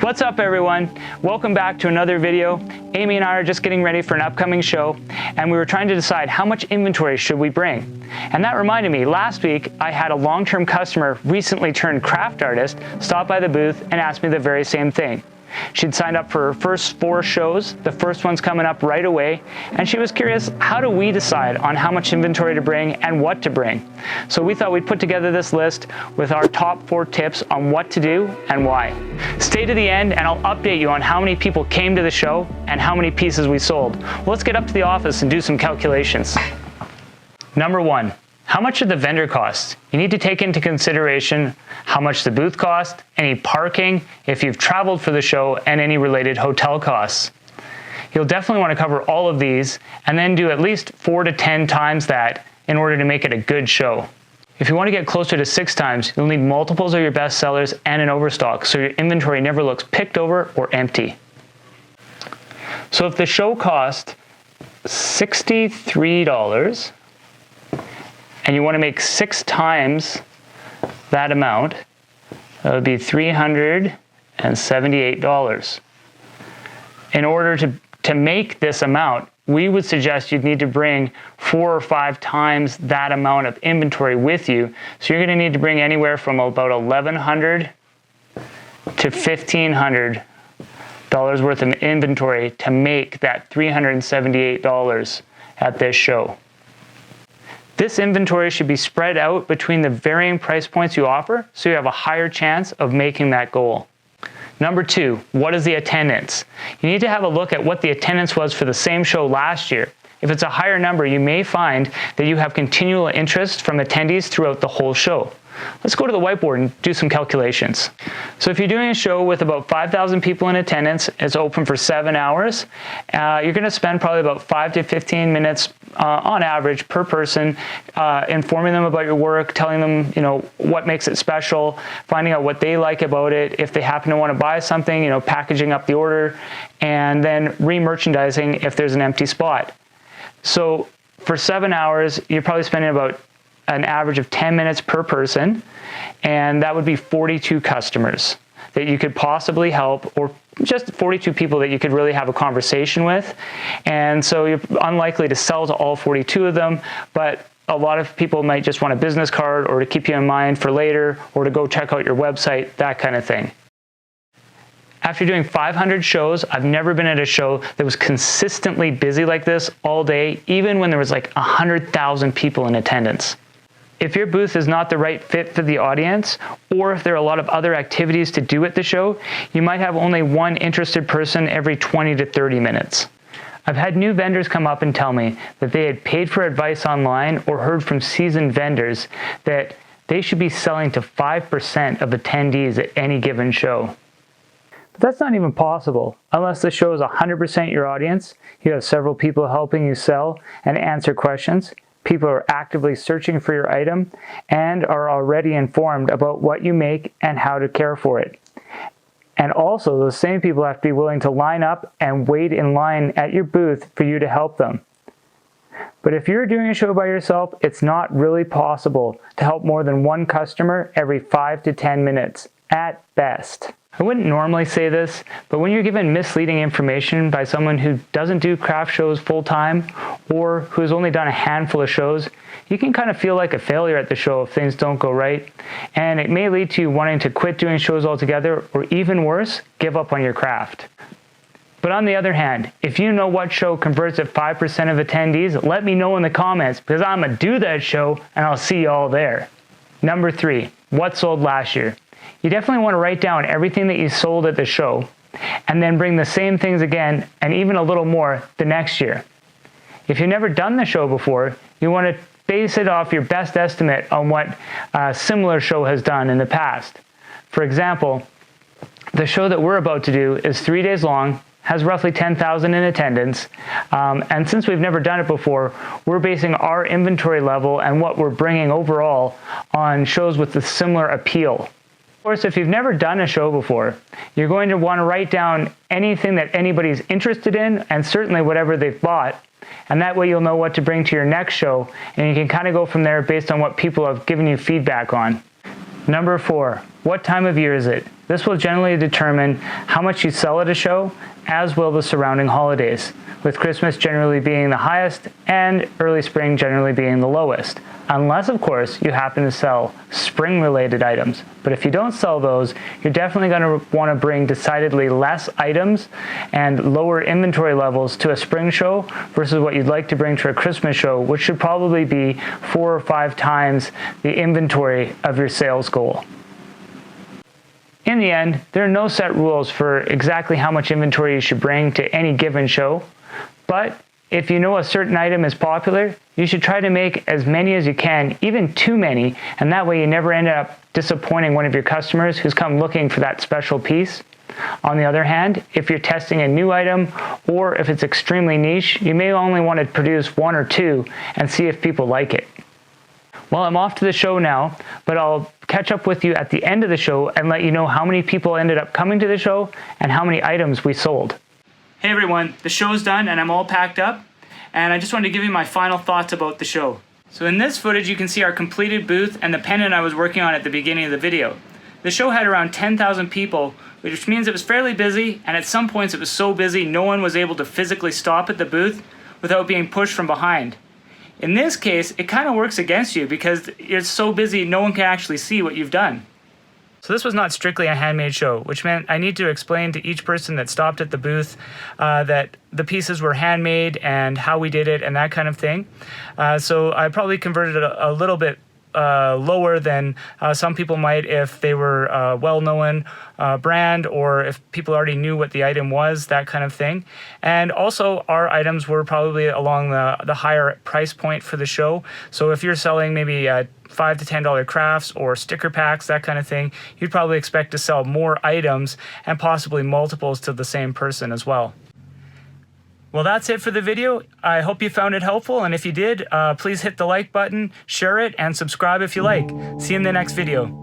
What's up everyone? Welcome back to another video. Amy and I are just getting ready for an upcoming show and we were trying to decide how much inventory should we bring. And that reminded me, last week I had a long-term customer, recently turned craft artist, stop by the booth and ask me the very same thing. She'd signed up for her first 4 shows, the first one's coming up right away, and she was curious, how do we decide on how much inventory to bring and what to bring? So we thought we'd put together this list with our top 4 tips on what to do and why. Stay to the end and I'll update you on how many people came to the show and how many pieces we sold. Let's get up to the office and do some calculations. Number 1. How much did the vendor cost? You need to take into consideration how much the booth cost, any parking, if you've traveled for the show, and any related hotel costs. You'll definitely want to cover all of these and then do at least 4 to 10 times that in order to make it a good show. If you want to get closer to 6 times, you'll need multiples of your best sellers and an overstock so your inventory never looks picked over or empty. So if the show cost $63, and you want to make 6 times that amount, that would be $378. In order to make this amount, we would suggest you'd need to bring 4 or 5 times that amount of inventory with you. So you're going to need to bring anywhere from about $1,100 to $1,500 worth of inventory to make that $378 at this show. This inventory should be spread out between the varying price points you offer so you have a higher chance of making that goal. Number 2, what is the attendance? You need to have a look at what the attendance was for the same show last year. If it's a higher number, you may find that you have continual interest from attendees throughout the whole show. Let's go to the whiteboard and do some calculations. So if you're doing a show with about 5,000 people in attendance, it's open for 7 hours, you're going to spend probably about 5 to 15 minutes on average per person, informing them about your work, telling them, what makes it special, finding out what they like about it, if they happen to want to buy something, packaging up the order, and then re-merchandising if there's an empty spot. So for 7 hours, you're probably spending about an average of 10 minutes per person, and that would be 42 customers that you could possibly help, or just 42 people that you could really have a conversation with. And so you're unlikely to sell to all 42 of them, but a lot of people might just want a business card or to keep you in mind for later or to go check out your website, that kind of thing. After doing 500 shows, I've never been at a show that was consistently busy like this all day, even when there was like 100,000 people in attendance. If your booth is not the right fit for the audience, or if there are a lot of other activities to do at the show, you might have only one interested person every 20 to 30 minutes. I've had new vendors come up and tell me that they had paid for advice online or heard from seasoned vendors that they should be selling to 5% of attendees at any given show. But that's not even possible unless the show is 100% your audience, you have several people helping you sell and answer questions, people are actively searching for your item, and are already informed about what you make and how to care for it. And also, those same people have to be willing to line up and wait in line at your booth for you to help them. But if you're doing a show by yourself, it's not really possible to help more than one customer every 5 to 10 minutes, at best. I wouldn't normally say this, but when you're given misleading information by someone who doesn't do craft shows full-time or who has only done a handful of shows, you can kind of feel like a failure at the show if things don't go right, and it may lead to you wanting to quit doing shows altogether or even worse, give up on your craft. But on the other hand, if you know what show converts at 5% of attendees, let me know in the comments because I'm going to do that show and I'll see you all there. Number 3, what sold last year? You definitely want to write down everything that you sold at the show and then bring the same things again and even a little more the next year. If you've never done the show before, you want to base it off your best estimate on what a similar show has done in the past. For example, the show that we're about to do is 3 days long, has roughly 10,000 in attendance, and since we've never done it before, we're basing our inventory level and what we're bringing overall on shows with a similar appeal. Of course, if you've never done a show before, you're going to want to write down anything that anybody's interested in and certainly whatever they've bought. And that way you'll know what to bring to your next show and you can kind of go from there based on what people have given you feedback on. Number 4, What time of year is it? This will generally determine how much you sell at a show, as will the surrounding holidays, with Christmas generally being the highest and early spring generally being the lowest. Unless, of course, you happen to sell spring-related items. But if you don't sell those, you're definitely going to want to bring decidedly less items and lower inventory levels to a spring show versus what you'd like to bring to a Christmas show, which should probably be 4 or 5 times the inventory of your sales goal. In the end, there are no set rules for exactly how much inventory you should bring to any given show, but if you know a certain item is popular, you should try to make as many as you can, even too many, and that way you never end up disappointing one of your customers who's come looking for that special piece. On the other hand, if you're testing a new item or if it's extremely niche, you may only want to produce 1 or 2 and see if people like it. Well, I'm off to the show now, but I'll catch up with you at the end of the show and let you know how many people ended up coming to the show and how many items we sold. Hey everyone, the show's done and I'm all packed up, and I just wanted to give you my final thoughts about the show. So in this footage you can see our completed booth and the pendant I was working on at the beginning of the video. The show had around 10,000 people, which means it was fairly busy, and at some points it was so busy no one was able to physically stop at the booth without being pushed from behind. In this case, it kind of works against you because it's so busy no one can actually see what you've done. So this was not strictly a handmade show, which meant I need to explain to each person that stopped at the booth that the pieces were handmade and how we did it and that kind of thing. So I probably converted it a little bit lower than some people might if they were a well-known brand or if people already knew what the item was, that kind of thing. And also our items were probably along the higher price point for the show. So if you're selling maybe $5 to $10 crafts or sticker packs, that kind of thing, you'd probably expect to sell more items and possibly multiples to the same person as well. Well, that's it for the video. I hope you found it helpful, and if you did, please hit the like button, share it, and subscribe if you like. See you in the next video.